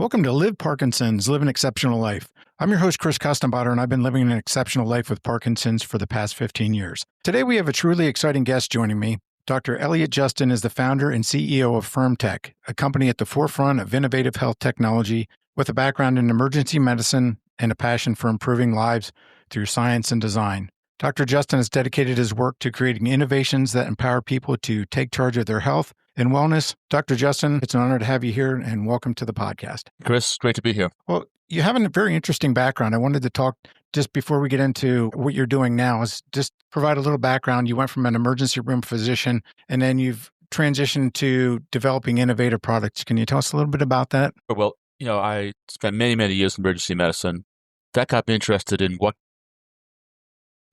Welcome to Live Parkinson's, Live an Exceptional Life. I'm your host, Chris Kustanbauter, and I've been living an exceptional life with Parkinson's for the past 15 years. Today, we have a truly exciting guest joining me. Dr. Elliot Justin is the founder and CEO of FirmTech, a company at the forefront of innovative health technology with a background in emergency medicine and a passion for improving lives through science and design. Dr. Justin has dedicated his work to creating innovations that empower people to take charge of their health and wellness. Dr. Justin, it's an honor to have you here and welcome to the podcast. Chris, great to be here. Well, you have a very interesting background. I wanted to talk just before we get into what you're doing now is just provide a little background. You went from an emergency room physician and then you've transitioned to developing innovative products. Can you tell us a little bit about that? Well, I spent many years in emergency medicine. That got me interested in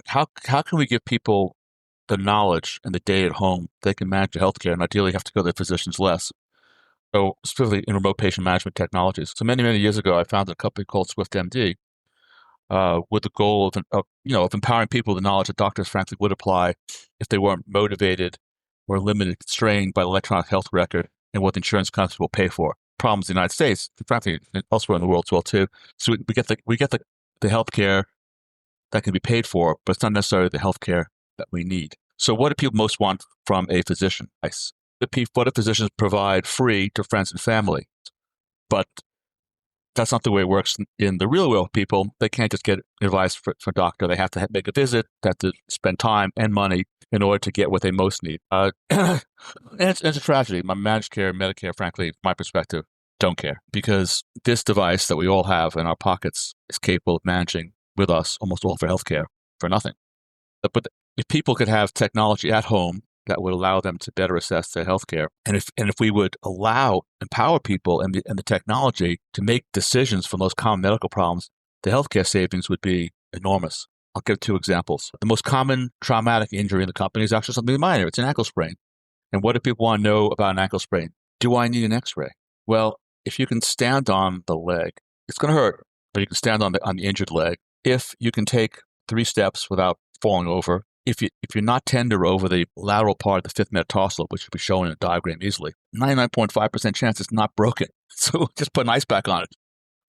how can we give people the knowledge and the data at home they can manage their healthcare and ideally have to go to their physicians less. So specifically in remote patient management technologies. So many years ago, I founded a company called SwiftMD with the goal of empowering people with the knowledge that doctors frankly would apply if they weren't motivated or limited, constrained by the electronic health record and what the insurance companies will pay for. Problems in the United States, frankly, elsewhere in the world as well too. So we get the healthcare that can be paid for, but it's not necessarily the healthcare that we need. So what do people most want from a physician? What do physicians provide free to friends and family? But that's not the way it works in the real world. People, they can't just get advice from a doctor. They have to make a visit, they have to spend time and money in order to get what they most need. And it's a tragedy. My managed care, Medicare, frankly, from my perspective, don't care because this device that we all have in our pockets is capable of managing with us almost all of our healthcare for nothing. But if people could have technology at home that would allow them to better assess their healthcare, and if we would empower people and the technology to make decisions for those common medical problems, the healthcare savings would be enormous. I'll give two examples. The most common traumatic injury in the company is actually something minor. It's an ankle sprain. And what do people want to know about an ankle sprain? Do I need an X-ray? Well, if you can stand on the leg, it's going to hurt, but you can stand on the injured leg. If you can take 3 steps without falling over, if you're not tender over the lateral part of the fifth metatarsal, which will be shown in a diagram easily, 99.5% chance it's not broken. So just put an ice pack on it.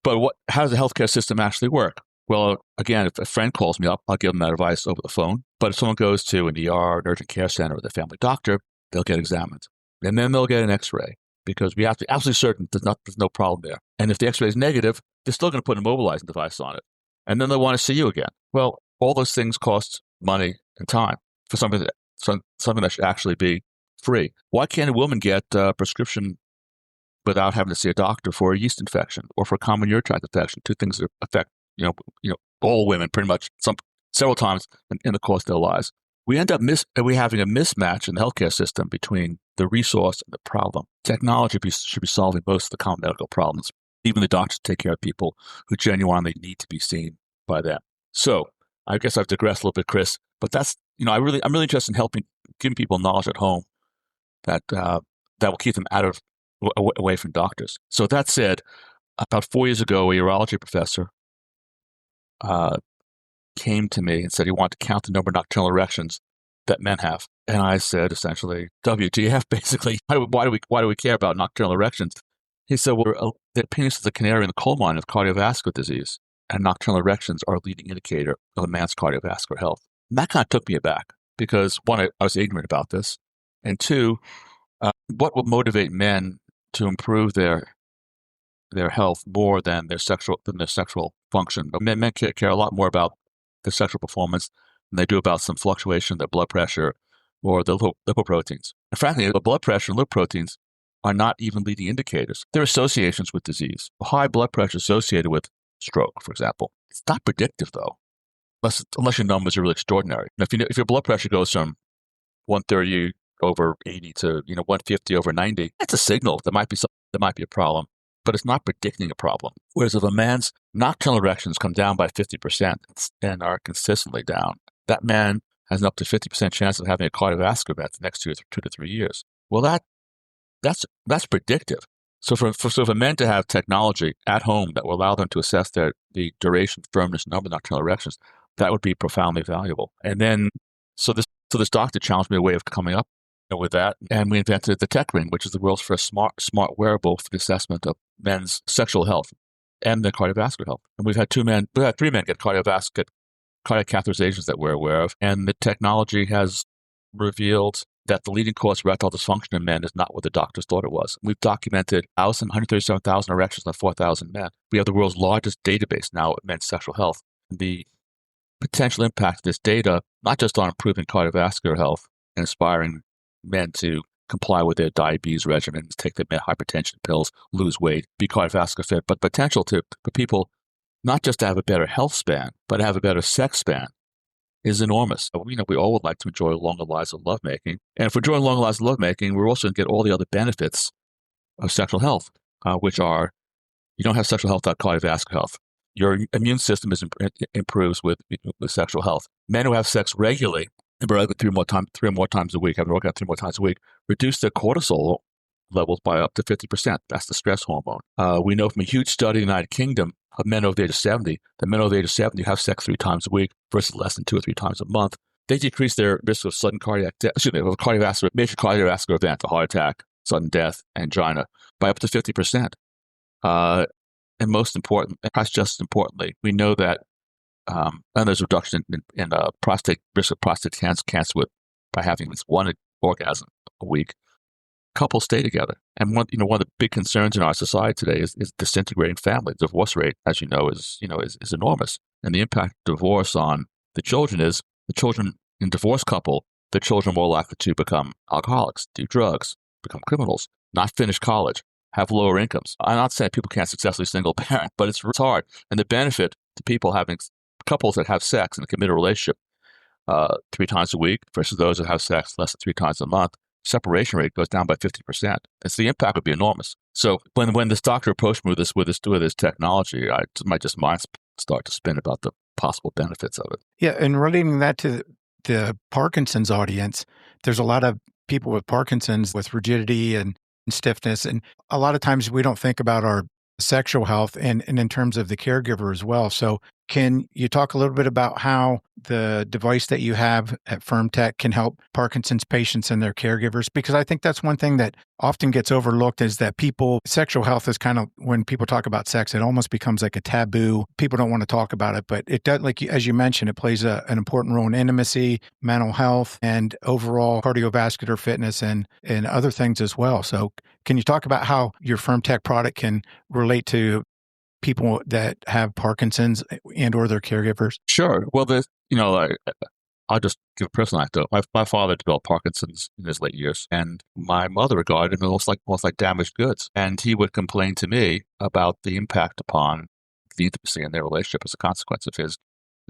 But how does the healthcare system actually work? Well, again, if a friend calls me up, I'll give them that advice over the phone. But if someone goes to an ER, an urgent care center, or their family doctor, they'll get examined. And then they'll get an X-ray because we have to be absolutely certain there's no problem there. And if the X-ray is negative, they're still going to put an immobilizing device on it. And then they'll want to see you again. Well, all those things cost money and time for something that should actually be free. Why can't a woman get a prescription without having to see a doctor for a yeast infection or for a common urinary tract infection? Two things that affect all women pretty much several times in the course of their lives. We end up having a mismatch in the healthcare system between the resource and the problem. Technology should be solving most of the common medical problems. Even the doctors take care of people who genuinely need to be seen by them. So I guess I've digressed a little bit, Chris, but that's, I'm really interested in giving people knowledge at home that will keep them away from doctors. So that said, about 4 years ago, a urology professor came to me and said he wanted to count the number of nocturnal erections that men have. And I said, essentially, WTF, basically, why do we care about nocturnal erections? He said, well, the penis is the canary in the coal mine of cardiovascular disease, and nocturnal erections are a leading indicator of a man's cardiovascular health. And that kind of took me aback because, one, I was ignorant about this, and two, what would motivate men to improve their health more than their sexual function? Men care a lot more about their sexual performance than they do about some fluctuation in their blood pressure or their lipoproteins. And frankly, the blood pressure and lipoproteins are not even leading indicators. They're associations with disease. High blood pressure associated with stroke, for example. It's not predictive, though, unless your numbers are really extraordinary. Now, if your blood pressure goes from 130 over 80 to 150 over 90, that's a signal there might be a problem, but it's not predicting a problem. Whereas if a man's nocturnal erections come down by 50% and are consistently down, that man has an up to 50% chance of having a cardiovascular event the next 2 to 3 years. Well, that's predictive. So for men to have technology at home that will allow them to assess the duration, firmness, number of nocturnal erections, that would be profoundly valuable. And then, so this doctor challenged me a way of coming up with that, and we invented the Tech Ring, which is the world's first smart wearable for the assessment of men's sexual health and their cardiovascular health. And we've had 3 men get cardiac catheterizations that we're aware of. And the technology has revealed that the leading cause of erectile dysfunction in men is not what the doctors thought it was. We've documented 137,000 erections on 4,000 men. We have the world's largest database now of men's sexual health. The potential impact of this data, not just on improving cardiovascular health and inspiring men to comply with their diabetes regimens, take their hypertension pills, lose weight, be cardiovascular fit, but potential for people not just to have a better health span, but have a better sex span is enormous. We all would like to enjoy longer lives of lovemaking. And if we're enjoying longer lives of lovemaking, we're also going to get all the other benefits of sexual health, which are you don't have sexual health without cardiovascular health. Your immune system improves with sexual health. Men who have sex regularly, and three or more times a week, having worked out 3 more times a week, reduce their cortisol levels by up to 50%. That's the stress hormone. We know from a huge study in the United Kingdom of men over the age of 70, that men over the age of 70 who have sex 3 times a week versus less than 2 or 3 times a month, they decrease their risk of sudden major cardiovascular event, a heart attack, sudden death, angina, by up to 50%. And most important, and perhaps just as importantly, we know that and there's a reduction in risk of prostate cancer by having this one orgasm a week. Couples stay together, and one of the big concerns in our society today is disintegrating family. The divorce rate, as you know, is enormous, and the impact of divorce on the children is the children in divorced couple. The children are more likely to become alcoholics, do drugs, become criminals, not finish college, have lower incomes. I'm not saying people can't successfully single parent, but it's hard. And the benefit to people having couples that have sex in a committed relationship 3 times a week versus those that have sex less than 3 times a month, separation rate goes down by 50%. And so the impact would be enormous. So when this doctor approached me with this technology, my mind start to spin about the possible benefits of it. Yeah, and relating that to the Parkinson's audience, there's a lot of people with Parkinson's with rigidity and stiffness, and a lot of times we don't think about our sexual health and in terms of the caregiver as well. So can you talk a little bit about how the device that you have at FirmTech can help Parkinson's patients and their caregivers? Because I think that's one thing that often gets overlooked is that sexual health is kind of, when people talk about sex, it almost becomes like a taboo. People don't want to talk about it, but it does, like as you mentioned, it plays an important role in intimacy, mental health, and overall cardiovascular fitness and other things as well. So can you talk about how your FirmTech product can relate to people that have Parkinson's and or their caregivers? Sure. Well, I'll just give a personal anecdote. My father developed Parkinson's in his late years, and my mother regarded him almost like damaged goods. And he would complain to me about the impact upon the intimacy in their relationship as a consequence of his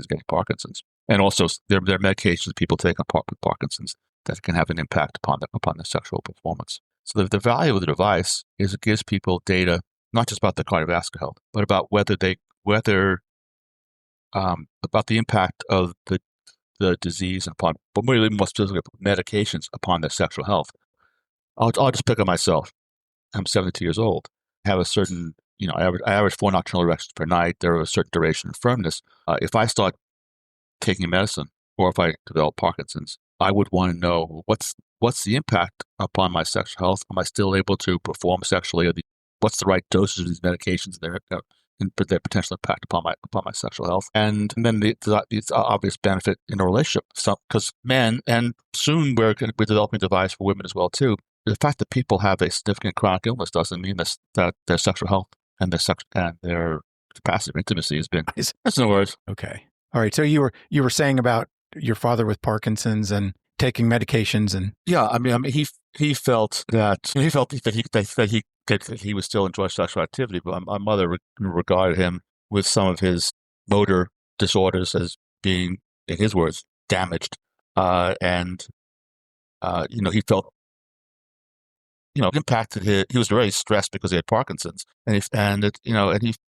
getting Parkinson's. And also, there are medications people take with Parkinson's that can have an impact upon their sexual performance. So the value of the device is it gives people data not just about the cardiovascular health, but about about the impact of the disease upon, but really more specifically, medications upon their sexual health. I'll just pick on myself. I'm 72 years old. I have a certain, I average 4 nocturnal erections per night. There are a certain duration of firmness. If I start taking medicine, or if I develop Parkinson's, I would want to know what's the impact upon my sexual health. Am I still able to perform sexually? What's the right dosage of these medications and their potential impact upon my sexual health? And then the obvious benefit in a relationship. Because men, and soon we're developing a device for women as well too. The fact that people have a significant chronic illness doesn't mean that their sexual health and their capacity for intimacy has been. That's no words. Okay. All right. So you were saying about your father with Parkinson's and taking medications and he felt that he would still enjoy sexual activity, but my mother regarded him with some of his motor disorders as being, in his words, damaged, and he felt it impacted he was very stressed because he had Parkinson's, and he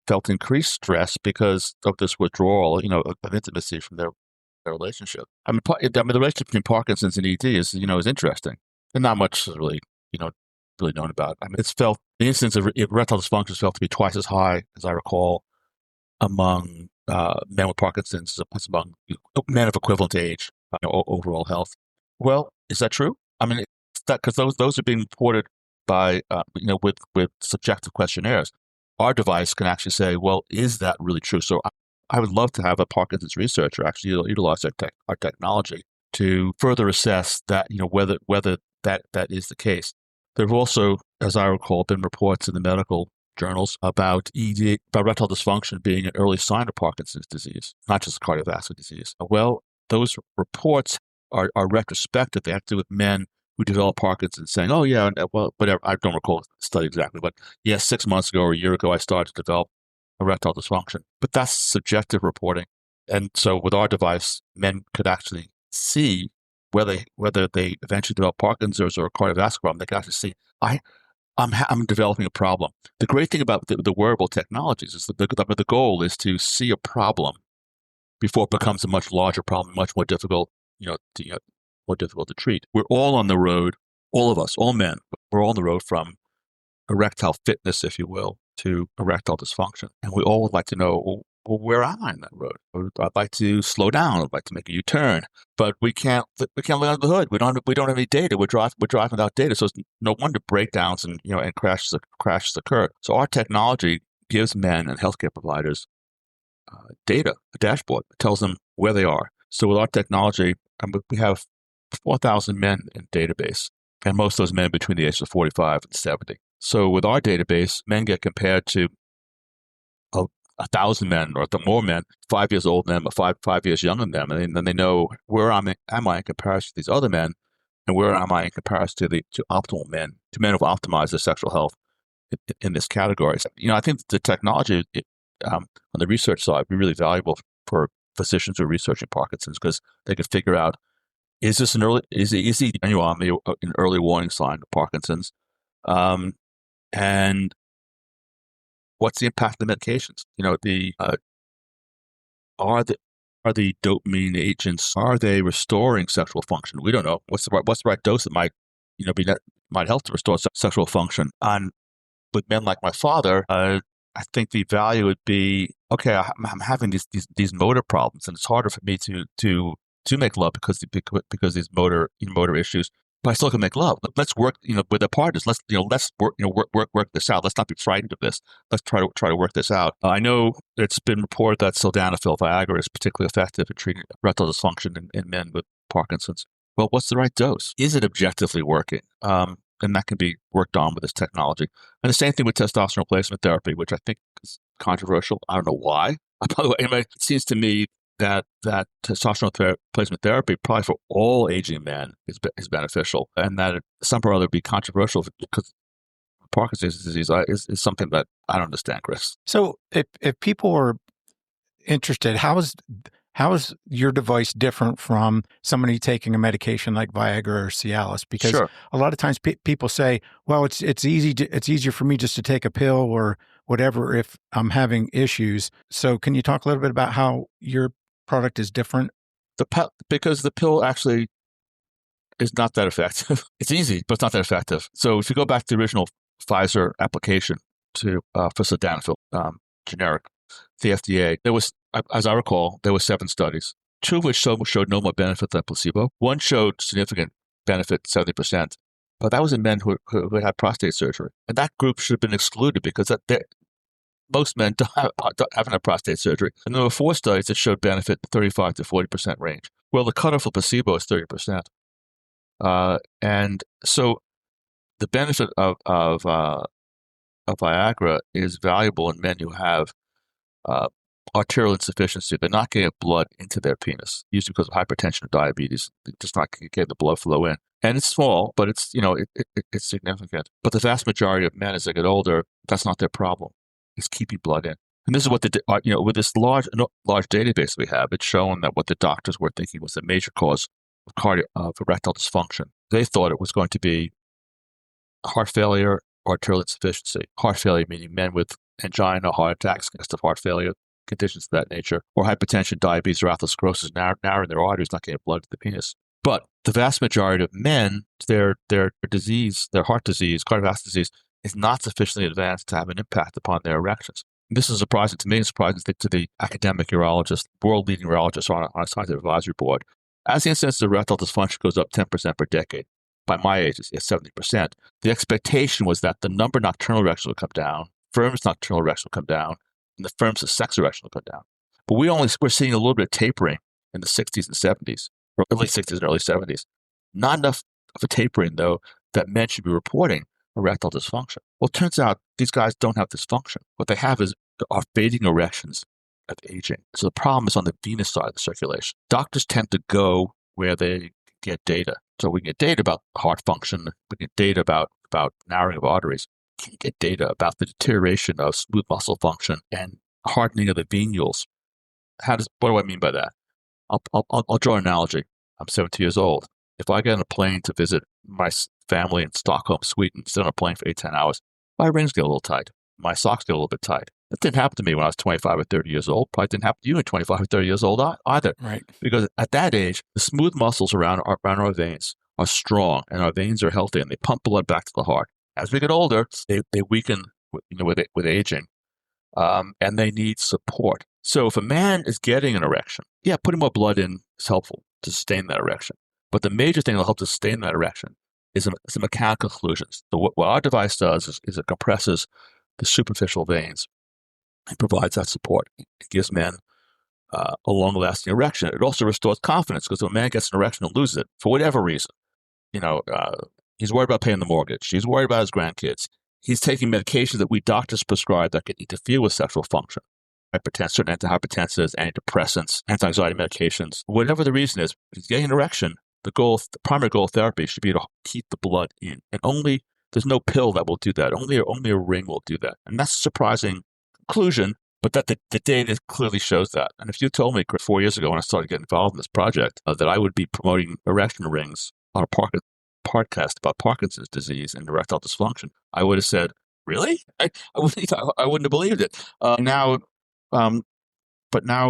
felt increased stress because of this withdrawal of intimacy from their relationship. I mean, the relationship between Parkinson's and ED is interesting, and not much is really known about. I mean, the incidence of erectile dysfunction is felt to be twice as high, as I recall, among men with Parkinson's as among men of equivalent age, overall health. Well, is that true? I mean, it's that because those are being reported by with subjective questionnaires. our device can actually say, well, is that really true? So I would love to have a Parkinson's researcher actually utilize our technology to further assess that, whether that is the case. There have also, as I recall, been reports in the medical journals about about erectile dysfunction being an early sign of Parkinson's disease, not just cardiovascular disease. Well, those reports are retrospective. They have to do with men who develop Parkinson's saying, oh, yeah, well, whatever. I don't recall the study exactly, but yes, 6 months ago or a year ago, I started to develop erectile dysfunction. But that's subjective reporting. And so with our device, men could actually see whether they eventually develop Parkinson's or a cardiovascular problem. They can actually see, I'm developing a problem. The great thing about the wearable technologies is that the goal is to see a problem before it becomes a much larger problem, much more difficult, more difficult to treat. We're all on the road, all of us, all men, we're all on the road from erectile fitness, if you will, to erectile dysfunction. And we all would like to know, well, where am I in that road? I'd like to slow down. I'd like to make a U-turn, but we can't look under the hood. We don't have any data. We're driving without data. So it's no wonder breakdowns and crashes occur. So our technology gives men and healthcare providers data, a dashboard that tells them where they are. So with our technology, we have 4,000 men in database, and most of those men between the ages of 45 and 70. So with our database, men get compared to 1,000 men or more men, 5 years older than them, or five years younger than them, and then they know where am I in comparison to these other men, and where am I in comparison to optimal men, to men who've optimized their sexual health in this category. So, I think the technology on the research side would be really valuable for physicians who are researching Parkinson's, because they could figure out, is this an early warning sign of Parkinson's, and what's the impact of the medications? Are the dopamine agents, are they restoring sexual function? We don't know. What's the right dose that might help to restore sexual function? And with men like my father, I think the value would be, okay, I'm having these motor problems, and it's harder for me to make love because these motor issues. But I still can make love. Let's work, with the partners. Let's work this out. Let's not be frightened of this. Let's try to work this out. I know it's been reported that sildenafil, Viagra, is particularly effective at treating erectile dysfunction in men with Parkinson's. Well, what's the right dose? Is it objectively working? And that can be worked on with this technology. And the same thing with testosterone replacement therapy, which I think is controversial. I don't know why. By the way, it seems to me that testosterone replacement therapy, probably for all aging men, is beneficial, and that it somehow or other be controversial because Parkinson's disease is something that I don't understand, Chris. So if people are interested, how is your device different from somebody taking a medication like Viagra or Cialis? Because Sure. A lot of times people say, well, it's easier for me just to take a pill or whatever if I'm having issues. So can you talk a little bit about how your product is different? Because the pill actually is not that effective. It's easy, but it's not that effective. So if you go back to the original Pfizer application for sildenafil, generic, the FDA, there was, as I recall, there were 7 studies, 2 of which showed no more benefit than placebo. One showed significant benefit, 70%, but that was in men who had prostate surgery. And that group should have been excluded because most men haven't had prostate surgery. And there were 4 studies that showed benefit 35 to 40% range. Well, the cutoff for placebo is 30%. And so the benefit of Viagra is valuable in men who have arterial insufficiency. They're not getting blood into their penis, usually because of hypertension or diabetes. They're just not getting the blood flow in. And it's small, but it's significant. But the vast majority of men, as they get older, that's not their problem. It's keeping blood in. And this is what with this large database we have, it's shown that what the doctors were thinking was the major cause of erectile dysfunction. They thought it was going to be heart failure, arterial insufficiency. Heart failure meaning men with angina, heart attacks, congestive heart failure, conditions of that nature, or hypertension, diabetes, or atherosclerosis, narrowing their arteries, not getting blood to the penis. But the vast majority of men, their disease, their heart disease, cardiovascular disease, is not sufficiently advanced to have an impact upon their erections. This is surprising to me and surprising to the academic urologist, world-leading urologist on a scientific advisory board. As the incidence of erectile dysfunction goes up 10% per decade, by my age, it's 70%. The expectation was that the number of nocturnal erections would come down, firm's nocturnal erection will come down, and the firm's sex erection will come down. But we're seeing a little bit of tapering in the 60s and 70s, or late 60s and early 70s. Not enough of a tapering, though, that men should be reporting erectile dysfunction. Well, it turns out these guys don't have dysfunction. What they have are fading erections of aging. So the problem is on the venous side of the circulation. Doctors tend to go where they get data. So we get data about heart function, we get data about narrowing of arteries. We can get data about the deterioration of smooth muscle function and hardening of the venules. What do I mean by that? I'll draw an analogy. I'm 70 years old. If I get on a plane to visit my family in Stockholm, Sweden, sit on a plane for 8-10 hours, my rings get a little tight. My socks get a little bit tight. That didn't happen to me when I was 25 or 30 years old. Probably didn't happen to you at 25 or 30 years old either. Right. Because at that age, the smooth muscles around our veins are strong and our veins are healthy and they pump blood back to the heart. As we get older, they weaken with aging, and they need support. So if a man is getting an erection, putting more blood in is helpful to sustain that erection. But the major thing that will help to sustain that erection is some mechanical occlusions. So what our device does is it compresses the superficial veins. It provides that support. It gives men a long-lasting erection. It also restores confidence because when a man gets an erection and loses it for whatever reason, he's worried about paying the mortgage. He's worried about his grandkids. He's taking medications that we doctors prescribe that can interfere with sexual function. Hypertension, antihypertensives, antidepressants, anti-anxiety medications. Whatever the reason is, if he's getting an erection, the primary goal of therapy should be to keep the blood in. And there's no pill that will do that. Only a ring will do that. And that's a surprising conclusion, but that the data clearly shows that. And if you told me 4 years ago when I started getting involved in this project that I would be promoting erection rings on a podcast about Parkinson's disease and erectile dysfunction, I would have said, really? I wouldn't have believed it. But now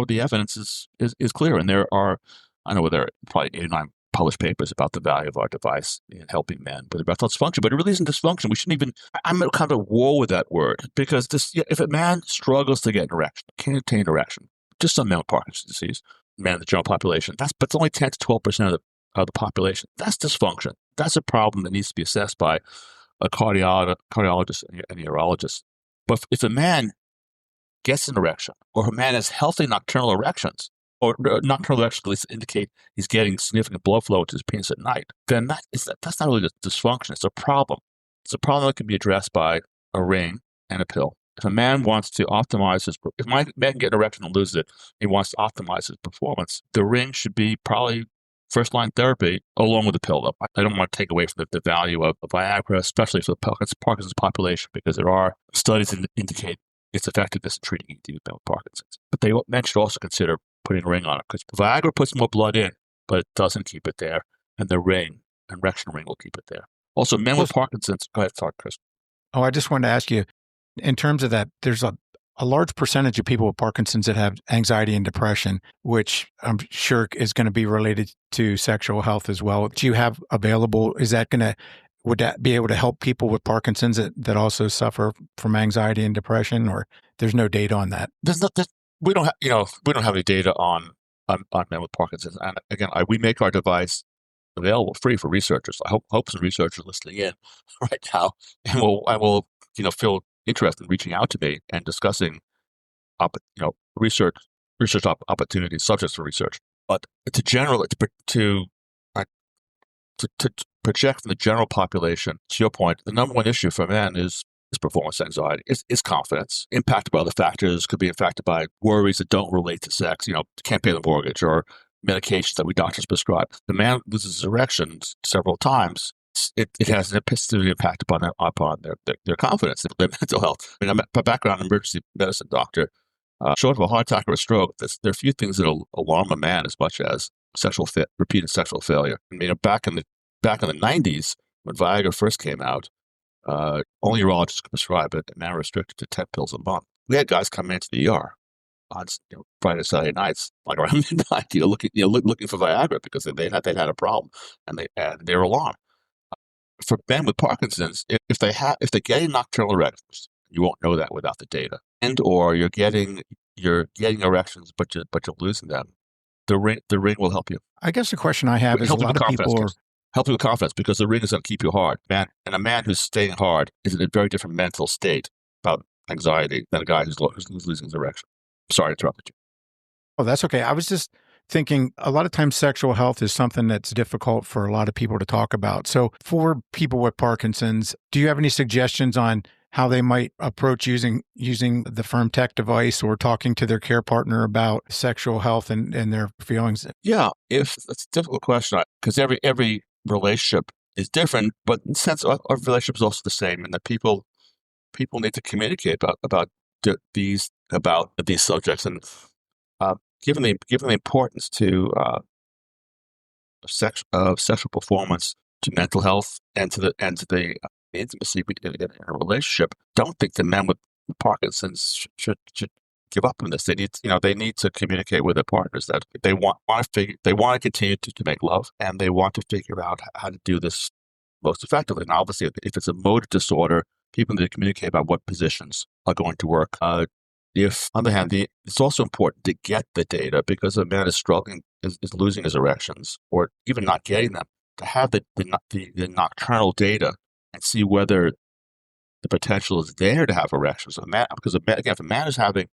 the evidence is clear, and there are probably 8 or 9 published papers about the value of our device in helping men with erectile dysfunction. But it really isn't dysfunction. We shouldn't even. I'm kind of at war with that word because if a man struggles to get an erection, can't obtain an erection, just some men with Parkinson's disease, men in the general population, but it's only 10 to 12% of the population. That's dysfunction. That's a problem that needs to be assessed by a cardiologist and a urologist. But if a man gets an erection, or a man has healthy nocturnal erections, or nocturnal erections at least indicate he's getting significant blood flow to his penis at night, then that's not really a dysfunction. It's a problem. It's a problem that can be addressed by a ring and a pill. If a man wants to optimize if my man can get an erection and loses it, he wants to optimize his performance, the ring should be probably first-line therapy along with the pill. Though I don't want to take away from the value of Viagra, especially for the Parkinson's population, because there are studies that indicate its effectiveness in treating ED with Parkinson's. But men should also consider putting a ring on it, because Viagra puts more blood in, but it doesn't keep it there. And the erection ring will keep it there. Also, men with Parkinson's, go ahead, sorry, Chris. Oh, I just wanted to ask you, in terms of that, there's a large percentage of people with Parkinson's that have anxiety and depression, which I'm sure is going to be related to sexual health as well. Do you have available, would that be able to help people with Parkinson's that also suffer from anxiety and depression, or there's no data on that? We don't have any data on men with Parkinson's. And again, we make our device available free for researchers. I hope some researchers are listening in right now, and I will feel interested in reaching out to me and discussing research opportunities, subjects for research. But to project from the general population, to your point, the number one issue for men is performance anxiety, is confidence, impacted by other factors, could be impacted by worries that don't relate to sex, can't pay the mortgage, or medications that we doctors prescribe. The man loses his erections several times. It has a positive impact upon their confidence, their mental health. I mean, I'm a background emergency medicine doctor. Short of a heart attack or a stroke, there are few things that alarm a man as much as repeated sexual failure. I mean, back in the 90s, when Viagra first came out, only urologists could prescribe it, and now restricted to 10 pills a month. We had guys come into the ER on Friday, Saturday nights, like around midnight, looking for Viagra because they'd had a problem, and they were alarmed. For men with Parkinson's, if they're getting nocturnal erections, you won't know that without the data, or you're getting erections, but you're losing them. The ring will help you. I guess the question I have is, a lot of people help you with confidence, because the ring is going to keep you hard, man. And a man who's staying hard is in a very different mental state about anxiety than a guy who's losing his erection. Sorry to interrupt you. Oh, that's okay. I was just thinking a lot of times sexual health is something that's difficult for a lot of people to talk about. So for people with Parkinson's, do you have any suggestions on how they might approach using the FirmTech device or talking to their care partner about sexual health and their feelings? Yeah, if that's a difficult question because every relationship is different, but in a sense, our relationship is also the same, and that people need to communicate about these subjects, and given the importance to sexual performance, to mental health, and to the intimacy in a relationship, don't think that men with Parkinson's should give up on this. They need to communicate with their partners that they want to continue to make love, and they want to figure out how to do this most effectively. And obviously, if it's a motor disorder, people need to communicate about what positions are going to work. If, on the hand, it's also important to get the data, because a man is struggling, is losing his erections, or even not getting them, to have the nocturnal data and see whether the potential is there to have erections. Because again, if a man is having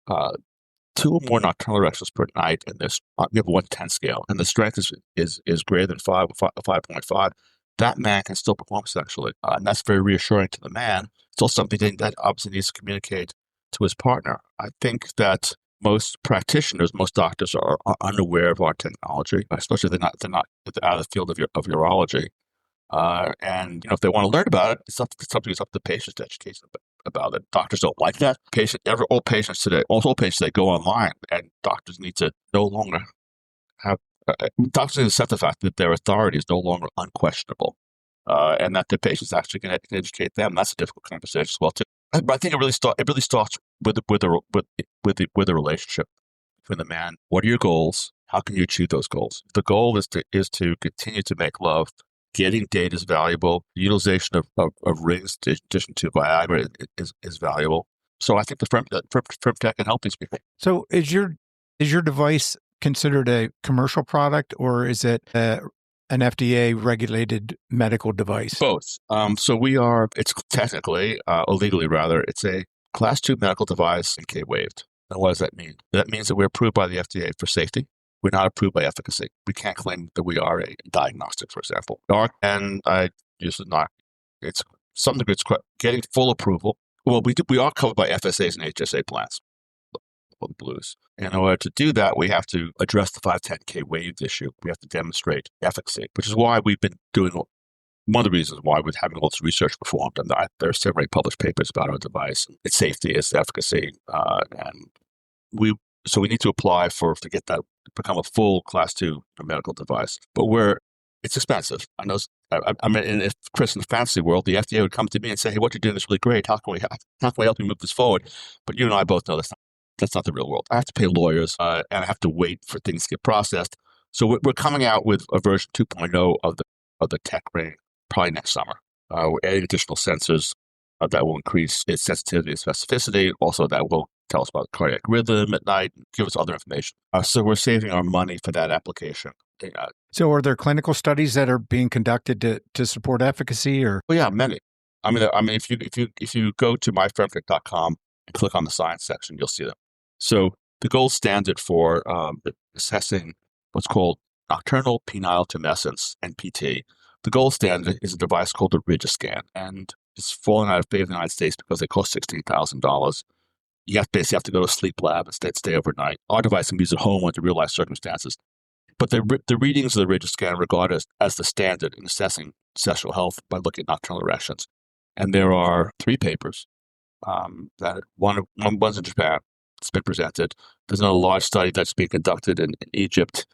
2 or more nocturnal erections per night, and we have a 1-10 scale, and the strength is greater than 5 or 5.5, that man can still perform sexually. And that's very reassuring to the man. It's also something that obviously needs to communicate to his partner. I think that most practitioners, most doctors are unaware of our technology, especially if they're not out of the field of urology. And if they want to learn about it, it's up to the patients to educate them about it. Doctors don't like that. All patients today go online, and doctors need to no longer have. Doctors need to accept the fact that their authority is no longer unquestionable, and that the patients actually can educate them. That's a difficult conversation as well too. But I think it really starts with the relationship between the man. What are your goals? How can you achieve those goals? The goal is to continue to make love. Getting data is valuable. The utilization of rings in addition to Viagra is valuable. So I think the FirmTech can help these people. So is your device considered a commercial product, or is it an FDA regulated medical device? Both. It's technically, or legally rather, it's a Class 2 medical device and K-waived. And what does that mean? That means that we're approved by the FDA for safety. We're not approved by efficacy. We can't claim that we are a diagnostic, for example. It's something that's getting full approval. Well, we are covered by FSAs and HSA plans, or the blues. And in order to do that, we have to address the 510K waived issue. We have to demonstrate efficacy, which is why we've been doing, one of the reasons why we're having all this research performed. And there are several published papers about our device, its safety, its efficacy. So we need to apply to get that, become a full Class 2 medical device. But it's expensive. I know. I mean, if Chris, in the fantasy world, the FDA would come to me and say, "Hey, what you're doing is really great. How can we help you move this forward?" But you and I both know that's not the real world. I have to pay lawyers, and I have to wait for things to get processed. So we're coming out with a version 2.0 of the tech ring probably next summer. We're adding additional sensors that will increase its sensitivity and specificity. Also, that will tell us about cardiac rhythm at night, and give us other information. So we're saving our money for that application. So are there clinical studies that are being conducted to support efficacy, or? Well, yeah, many. I mean, if you go to myfirmtech.com and click on the science section, you'll see them. So the gold standard for assessing what's called nocturnal penile tumescence, NPT, the gold standard is a device called a Rigiscan, and it's fallen out of favor in the United States because they cost $16,000. You basically have to go to a sleep lab and stay overnight. Our device can be used at home under real life circumstances. But the readings of the Rigiscan are regarded as the standard in assessing sexual health by looking at nocturnal erections. And there are 3 papers that one's in Japan. It's been presented. There's another large study that's being conducted in Egypt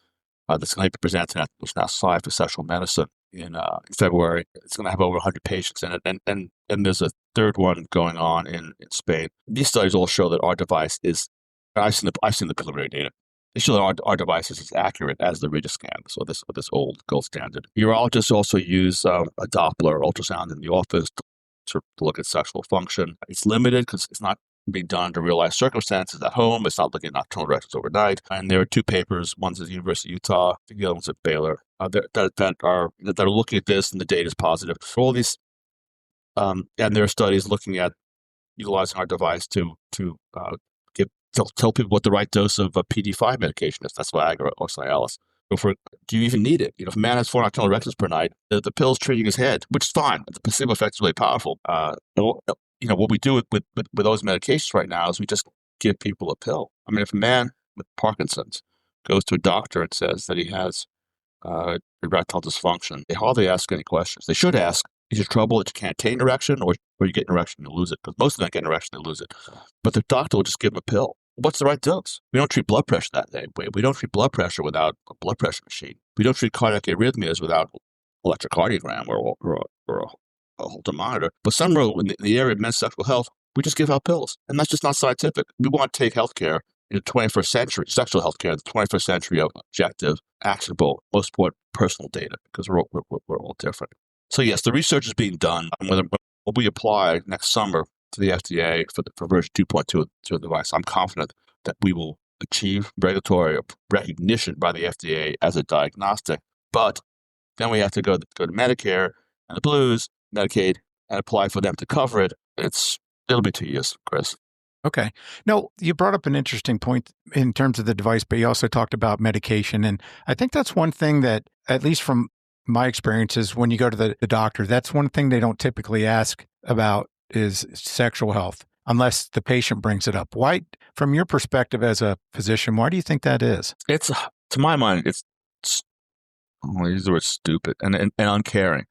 that's going to be presented at the National Society for Sexual Medicine in February. It's going to have over 100 patients in it. And there's a third one going on in Spain. These studies all show that our device is, I've seen the preliminary data. They show that our device is as accurate as the Rigiscan, so this old gold standard. Urologists also use a Doppler ultrasound in the office to look at sexual function. It's limited because it's not being done under real life circumstances at home. It's not looking at nocturnal erections overnight. And there are 2 papers. One's at the University of Utah. The other one's at Baylor. That are looking at this, and the data is positive. All these, and there are studies looking at utilizing our device to tell people what the right dose of a PD5 medication is. That's Viagra or Cialis. Do you even need it? If a man has 4 nocturnal erections per night, the pill's treating his head, which is fine. The placebo effect is really powerful. What we do with those medications right now is we just give people a pill. I mean, if a man with Parkinson's goes to a doctor and says that he has erectile dysfunction, they hardly ask any questions. They should ask, is your trouble that you can't attain an erection, or you get an erection and you lose it? Because most of them get an erection and lose it. But the doctor will just give them a pill. What's the right dose? We don't treat blood pressure that way. We don't treat blood pressure without a blood pressure machine. We don't treat cardiac arrhythmias without electrocardiogram or a Holter monitor. But somewhere in the area of men's sexual health, we just give out pills. And that's just not scientific. We want to take healthcare in the 21st century, sexual healthcare, the 21st century, objective, actionable, most important personal data, because we're all different. So yes, the research is being done. When we apply next summer to the FDA for version 2.2 to the device, I'm confident that we will achieve regulatory recognition by the FDA as a diagnostic. But then we have to go to Medicare and the Blues, Medicaid, and apply for them to cover it. It'll be 2 years, Chris. Okay. No, you brought up an interesting point in terms of the device, but you also talked about medication. And I think that's one thing that, at least from my experiences, when you go to the doctor, that's one thing they don't typically ask about is sexual health, unless the patient brings it up. Why, from your perspective as a physician, why do you think that is? It's, to my mind, I'll use the word stupid and uncaring.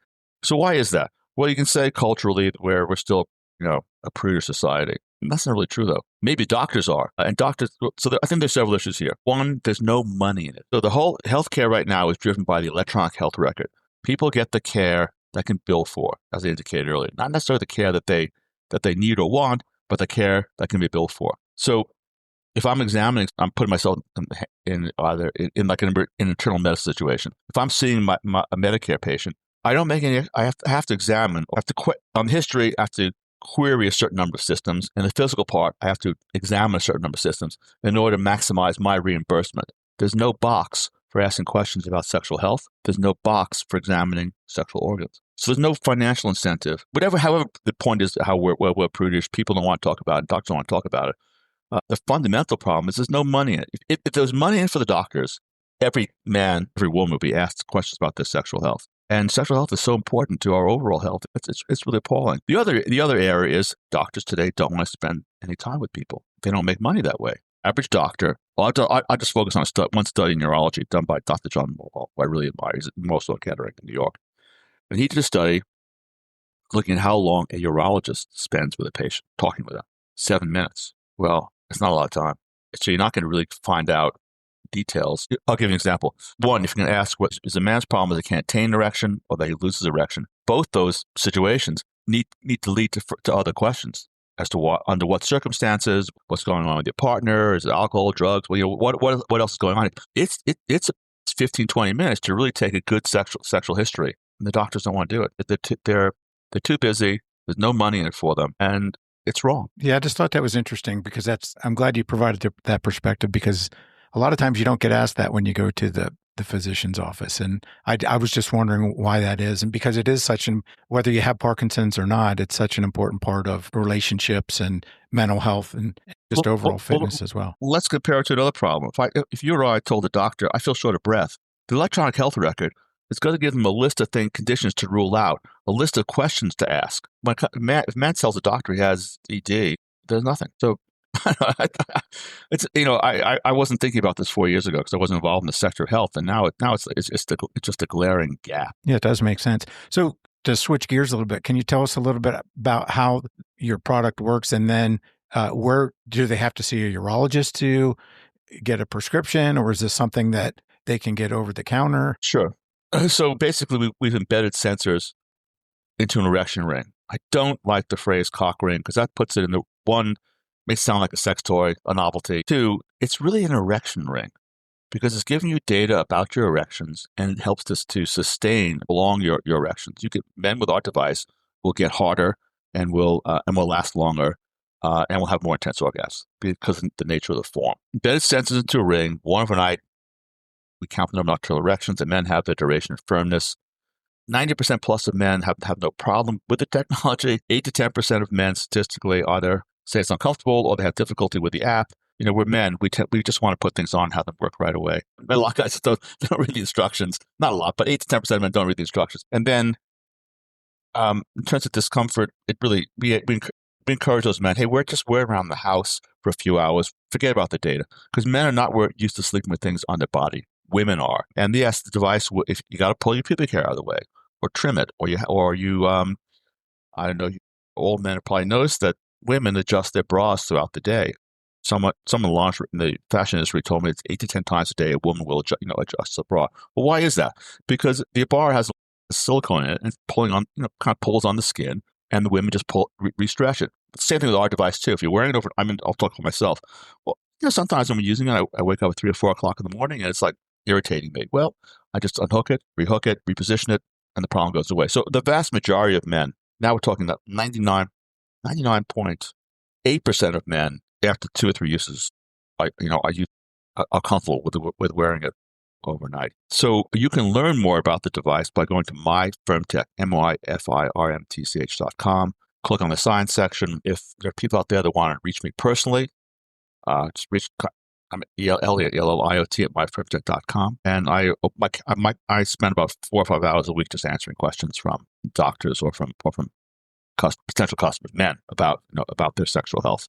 So why is that? Well, you can say culturally where we're still, a prudish society. And that's not really true, though. Maybe doctors are. I think there's several issues here. One, there's no money in it. So the whole healthcare right now is driven by the electronic health record. People get the care that can bill for, as I indicated earlier. Not necessarily the care that they need or want, but the care that can be billed for. So if I'm examining, I'm putting myself in like an internal medicine situation. If I'm seeing a Medicare patient, I don't make any. I have to examine. I have to on history. I have to query a certain number of systems. And the physical part, I have to examine a certain number of systems in order to maximize my reimbursement. There's no box for asking questions about sexual health. There's no box for examining sexual organs. So there's no financial incentive. However, the point is how we're prudish. People don't want to talk about it. Doctors don't want to talk about it. The fundamental problem is there's no money in it. If there was money in it for the doctors, every man, every woman would be asked questions about their sexual health. And sexual health is so important to our overall health. It's really appalling. The other area is doctors today don't want to spend any time with people. They don't make money that way. Average doctor. Well, I just focus on one study in neurology done by Dr. John Mulhall, who I really admire. He's at Memorial Kettering in New York. And he did a study looking at how long a urologist spends with a patient, talking with them. 7 minutes. Well, it's not a lot of time. So you're not going to really find out details. I'll give you an example. One, if you're going to ask what is a man's problem is he can't attain an erection or that he loses erection, both those situations need to lead to other questions as to under what circumstances, what's going on with your partner, is it alcohol, drugs, what else is going on. It's 15, 20 minutes to really take a good sexual history. And the doctors don't want to do it. They're too busy. There's no money in it for them. And it's wrong. Yeah, I just thought that was interesting because I'm glad you provided that perspective, because a lot of times you don't get asked that when you go to the physician's office. And I was just wondering why that is. And because it is whether you have Parkinson's or not, it's such an important part of relationships and mental health and just overall fitness as well. Let's compare it to another problem. If you or I told the doctor, I feel short of breath, the electronic health record is going to give them a list of conditions to rule out, a list of questions to ask. If a man tells the doctor he has ED, there's nothing. So I wasn't thinking about this 4 years ago because I wasn't involved in the sector of health, and now it's just a glaring gap. Yeah, it does make sense. So to switch gears a little bit, can you tell us a little bit about how your product works, and then where do they have to see a urologist to get a prescription, or is this something that they can get over the counter? Sure. So basically, we've embedded sensors into an erection ring. I don't like the phrase cock ring because that puts it in the one. May sound like a sex toy, a novelty. Two, it's really an erection ring because it's giving you data about your erections and it helps us to sustain along your erections. Men with our device will get harder and will last longer and will have more intense orgasms because of the nature of the form. Embedded sensors into a ring, one overnight, we count the number of nocturnal erections, and men have their duration of firmness. 90% plus of men have no problem with the technology. 8 to 10% of men statistically either say it's uncomfortable or they have difficulty with the app. We're men. We just want to put things on, have them work right away. And a lot of guys don't read the instructions. Not a lot, but 8 to 10% of men don't read the instructions. And then in terms of discomfort, we encourage those men, hey, wear around the house for a few hours. Forget about the data. Because men are not used to sleeping with things on their body. Women are. And yes, the device, if you got to pull your pubic hair out of the way or trim it, or you I don't know, all men have probably noticed that women adjust their bras throughout the day. Someone in the fashion industry told me it's 8 to 10 times a day a woman will adjust the bra. Well, why is that? Because the bra has silicone in it and it's pulling on, kind of pulls on the skin, and the women just re-stretch it. Same thing with our device too. If you're wearing it over, I'll talk for myself. Well, sometimes when I'm using it, I wake up at 3 or 4 o'clock in the morning and it's like irritating me. Well, I just unhook it, rehook it, reposition it, and the problem goes away. So the vast majority of men, now we're talking about 99.8% of men after 2 or 3 uses, are comfortable with wearing it overnight. So you can learn more about the device by going to myfirmtech, myfirmtch.com. Click on the sign section. If there are people out there that want to reach me personally, just reach. I'm Elliot, Elliot at myfirmtech.com, and I spend about 4 or 5 hours a week just answering questions from doctors or from potential customers, men, about their sexual health.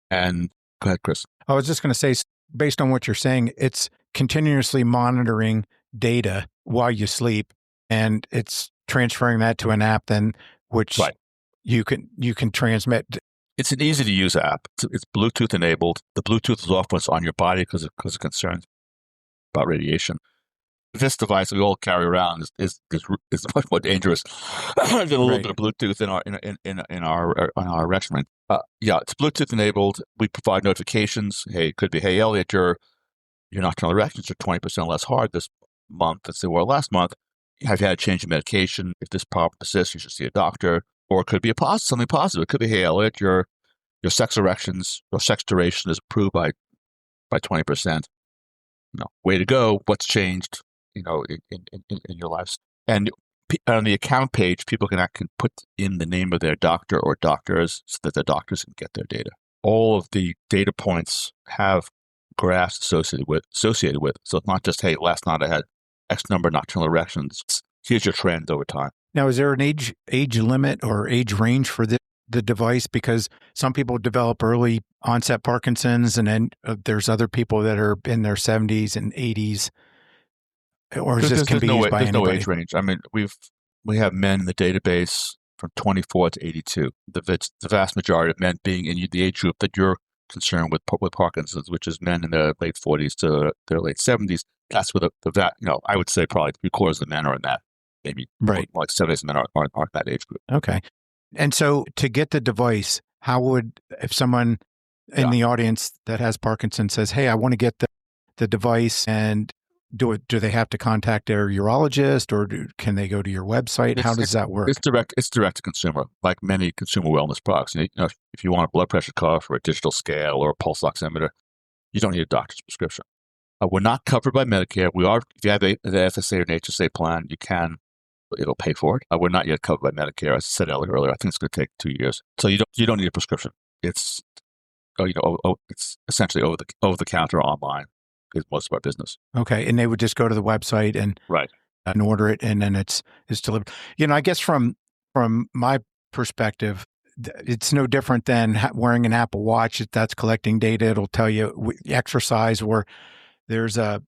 And go ahead, Chris. I was just going to say, based on what you're saying, it's continuously monitoring data while you sleep, and it's transferring that to an app then, which right. you can transmit. It's an easy to use app. It's Bluetooth enabled. The Bluetooth is off when it's on your body because of concerns about radiation. This device we all carry around is much more dangerous than a little bit of Bluetooth in our regimen. It's Bluetooth enabled. We provide notifications. Hey, it could be, hey, Elliot, your nocturnal erections are 20% less hard this month than they were last month. Have you had a change in medication? If this problem persists, you should see a doctor. Or it could be something positive. It could be, hey, Elliot, your sex erections or sex duration is improved by 20%. Way to go. What's changed? In your lives. And on the account page, people can put in the name of their doctor or doctors so that the doctors can get their data. All of the data points have graphs associated with. So it's not just, hey, last night I had X number of nocturnal erections. Here's your trend over time. Now, is there an age limit or age range for the device? Because some people develop early onset Parkinson's, and then there's other people that are in their 70s and 80s. Or is this can be used by anybody? There's no age range. I mean, we have men in the database from 24 to 82. The vast majority of men being in the age group that you're concerned with Parkinson's, which is men in their late 40s to their late 70s. That's where I would say probably 3/4 of the men are in that. Maybe like 70s men aren't that age group. Okay. And so to get the device, if someone in the audience that has Parkinson's says, hey, I want to get the device, and do they have to contact their urologist, or can they go to your website? How does that work? It's direct to consumer, like many consumer wellness products. If you want a blood pressure cuff or a digital scale or a pulse oximeter, you don't need a doctor's prescription. We're not covered by Medicare. We are. If you have the FSA or an HSA plan, it'll pay for it. We're not yet covered by Medicare, as I said earlier. I think it's going to take 2 years. So you don't need a prescription. It's it's essentially over the counter online. Is most of our business. Okay. And they would just go to the website and order it, and then it's delivered. I guess from my perspective, it's no different than wearing an Apple Watch. That's collecting data. It'll tell you exercise, or there's a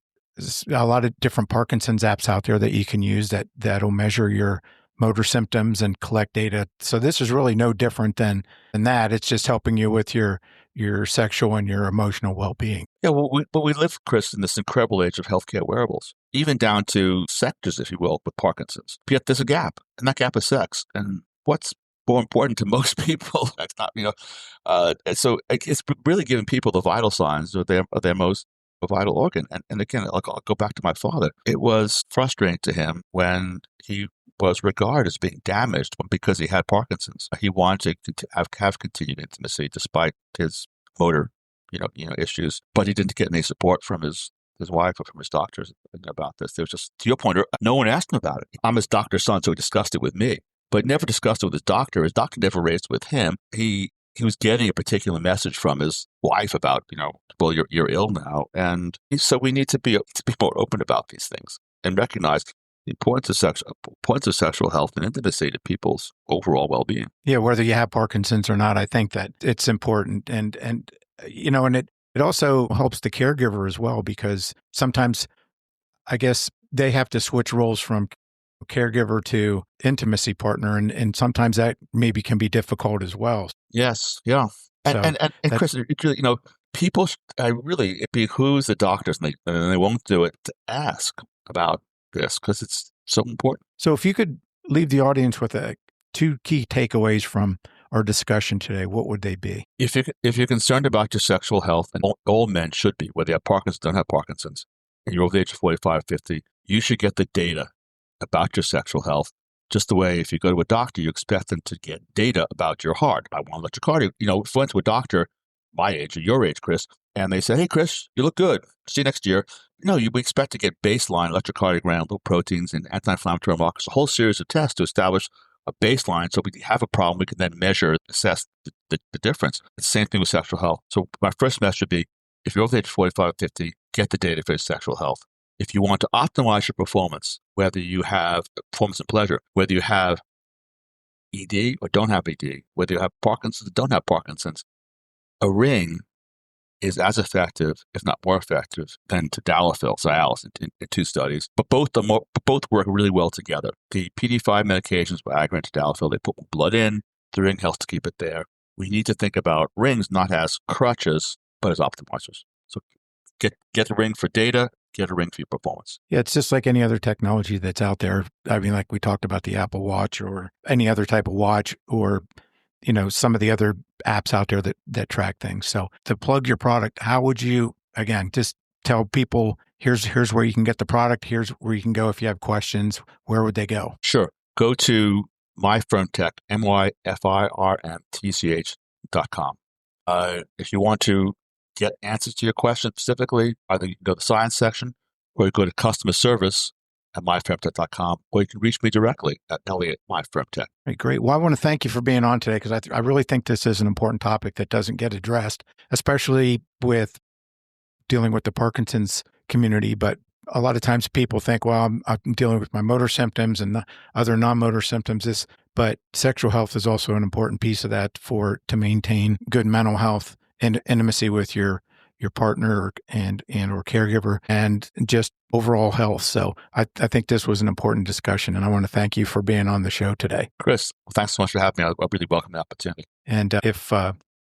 lot of different Parkinson's apps out there that you can use that'll measure your motor symptoms and collect data. So this is really no different than that. It's just helping you with your sexual and your emotional well-being. Yeah, but we live, Chris, in this incredible age of healthcare wearables, even down to sectors, if you will, with Parkinson's. Yet there's a gap, and that gap is sex. And what's more important to most people? That's not, so it's really giving people the vital signs of their most vital organ. And again, I'll go back to my father. It was frustrating to him when he was regarded as being damaged because he had Parkinson's. He wanted to have continued intimacy despite his motor, issues, but he didn't get any support from his his wife or from his doctors about this. There was just, to your point, no one asked him about it. I'm his doctor's son, so he discussed it with me, but never discussed it with his doctor. His doctor never raised it with him. He was getting a particular message from his wife about, well, you're ill now. And so we need to be more open about these things and recognize the importance of sexual health and intimacy to people's overall well-being. Yeah, whether you have Parkinson's or not, I think that it's important. And it also helps the caregiver as well, because sometimes I guess they have to switch roles from caregiver to intimacy partner, and sometimes that maybe can be difficult as well. Yes, yeah. And Chris, it really, people, it behooves the doctors, and they won't do it, to ask about this because it's so important. So if you could leave the audience with two key takeaways from our discussion today, what would they be? If you're concerned about your sexual health, and all men should be, whether you have Parkinson's, don't have Parkinson's, and you're over the age of 45, 50, you should get the data about your sexual health. Just the way if you go to a doctor, you expect them to get data about your heart. I want electrocardiogram. If I went to a doctor my age or your age, Chris, and they say, "Hey, Chris, you look good. See you next year." We expect to get baseline electrocardiogram, low proteins, and anti-inflammatory markers, a whole series of tests to establish a baseline. So if we have a problem, we can then measure, assess the difference. It's the same thing with sexual health. So my first message would be, if you're over the age of 45, 50, get the data for your sexual health. If you want to optimize your performance, whether you have performance and pleasure, whether you have ED or don't have ED, whether you have Parkinson's or don't have Parkinson's, a ring is as effective, if not more effective, than tadalafil, Cialis, in 2 studies. But both work really well together. The PD-5 medications, Viagra and tadalafil, they put blood in. The ring helps to keep it there. We need to think about rings not as crutches, but as optimizers. So get the ring for data. Get a ring for your performance. Yeah, it's just like any other technology that's out there. I mean, like we talked about the Apple Watch or any other type of watch, or some of the other apps out there that track things. So to plug your product, how would you, again, just tell people, here's where you can get the product, here's where you can go if you have questions, where would they go? Sure. Go to myfirmtech, myfirmtch.com. If you want to get answers to your question specifically, either you can go to the science section, or you go to customer service at myfirmtech.com, or you can reach me directly at Elliot myfirmtech. Right, great. Well, I want to thank you for being on today, because I really think this is an important topic that doesn't get addressed, especially with dealing with the Parkinson's community. But a lot of times people think, well, I'm dealing with my motor symptoms and other non-motor symptoms. But sexual health is also an important piece of that to maintain good mental health and intimacy with your partner and or caregiver, and just overall health. So I think this was an important discussion, and I want to thank you for being on the show today. Chris, thanks so much for having me. I really welcome the opportunity. And if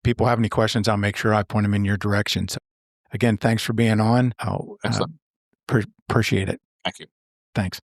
people have any questions, I'll make sure I point them in your direction. So again, thanks for being on. I'll appreciate it. Thank you. Thanks.